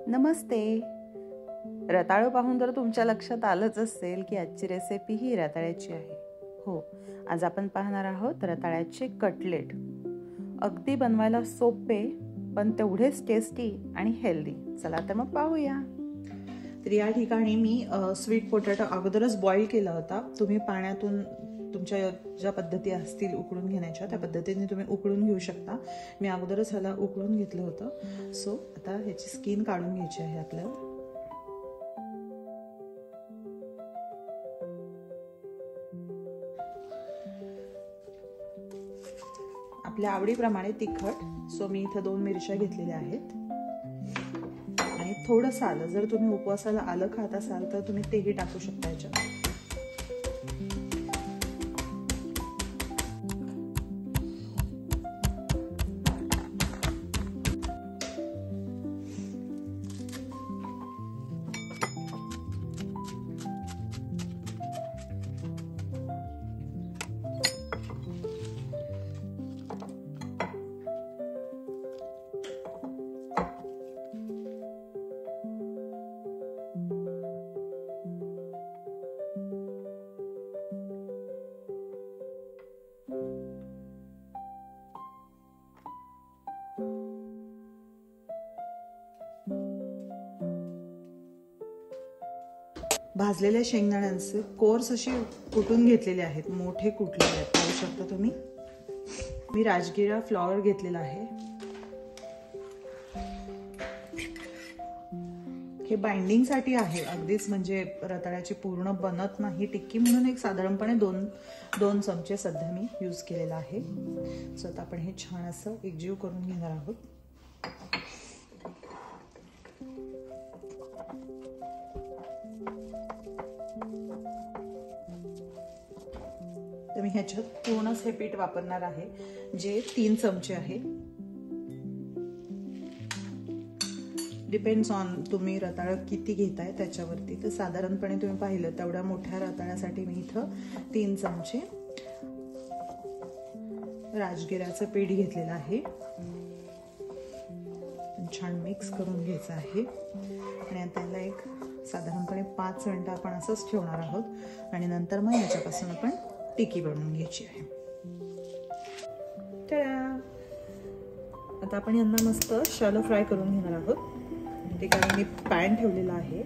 नमस्ते. रताळं पाहून तर तुमच्या लक्षात आलंच असेल की आजची रेसिपी ही रताळ्याची आहे. हो, आज आपण पाहणार आहोत रताळ्याचे कटलेट. अगदी बनवायला सोपे पण तेवढेच टेस्टी आणि हेल्दी. चला तर मग पाहूया. तर या ठिकाणी मी स्वीट पोटॅटो अगोदरच बॉईल केला होता. तुम्ही पाण्यातून तुमच्या ज्या पद्धती असतील उकळून घेण्याच्या त्या पद्धतीने तुम्ही उकळून घेऊ शकता. मी अगोदरच ह्याला उकळून घेतलं होतं. सो आता ह्याची स्किन काढून घ्यायची आहे आपल्याला. आपल्या आवडीप्रमाणे तिखट. सो मी इथं 2 मिरच्या घेतलेल्या आहेत आणि थोडंसं आलं. जर तुम्ही उपवासाला आलं खात असाल तर तुम्ही तेही टाकू शकता याच्यात. भाजलेल्या शेंगदाण्यांचे कोर्स असे कुटून घेतलेले आहेत, मोठे कुटलेले आहेत, पाहू शकता तुम्ही. मी राजगिरा फ्लॉवर घेतलेला आहे. हे बाइंडिंग साठी आहे, अगदीच म्हणजे रताळ्याची पूर्ण बनत नाही टिक्की म्हणून एक साधारणपणे 2 चमचे सध्या मी यूज केलेला आहे. सो आता आपण हे छान असं एकजीव करून घेणार आहोत. तर मी ह्याच्यात पूर्णच हे पीठ वापरणार आहे, जे 3 चमचे आहे. डिपेंड्स ऑन तुम्ही रताळं किती घेताय त्याच्यावरती. तर साधारणपणे तुम्ही पाहिलं तेवढ्या मोठ्या रताळ्यासाठी मी इथं 3 चमचे राजगिऱ्याचं पीठ घेतलेलं आहे. छान मिक्स करून घ्यायचं आहे आणि त्याला एक साधारणपणे 5 मिनिटं आपण असंच ठेवणार आहोत आणि नंतर मग याच्यापासून आपण टिक्की बनवून घ्यायची आहे. आता आपण यांना मस्त शॅलो फ्राय करून घेणार आहोत. ठिकाणी मी पॅन ठेवलेला आहे.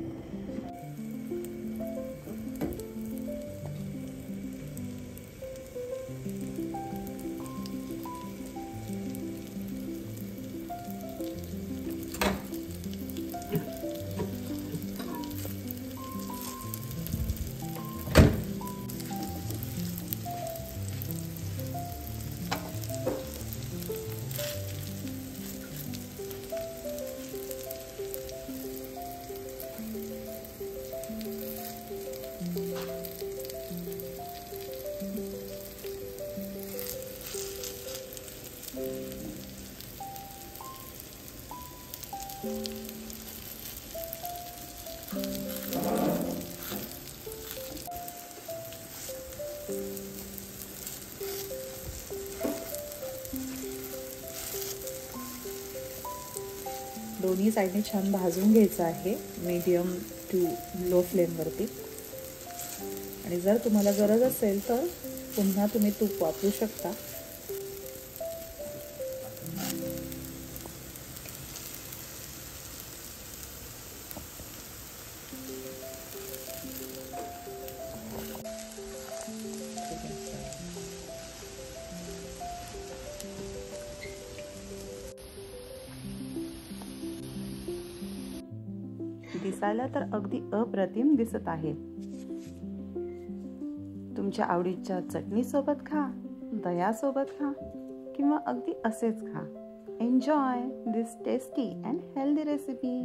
दोन्ही साईडने छान भाजून घ्यायचं आहे, मीडियम टू लो फ्लेमवरती. आणि जर तुम्हाला गरज असेल तर पुन्हा तुम्ही तूप वापरू शकता. दिसायला तर अगदी अप्रतिम दिसत आहे. तुमच्या आवडीच्या चटणी सोबत खा, दह्या सोबत खा किंवा अगदी असेच खा. Enjoy this tasty and healthy recipe.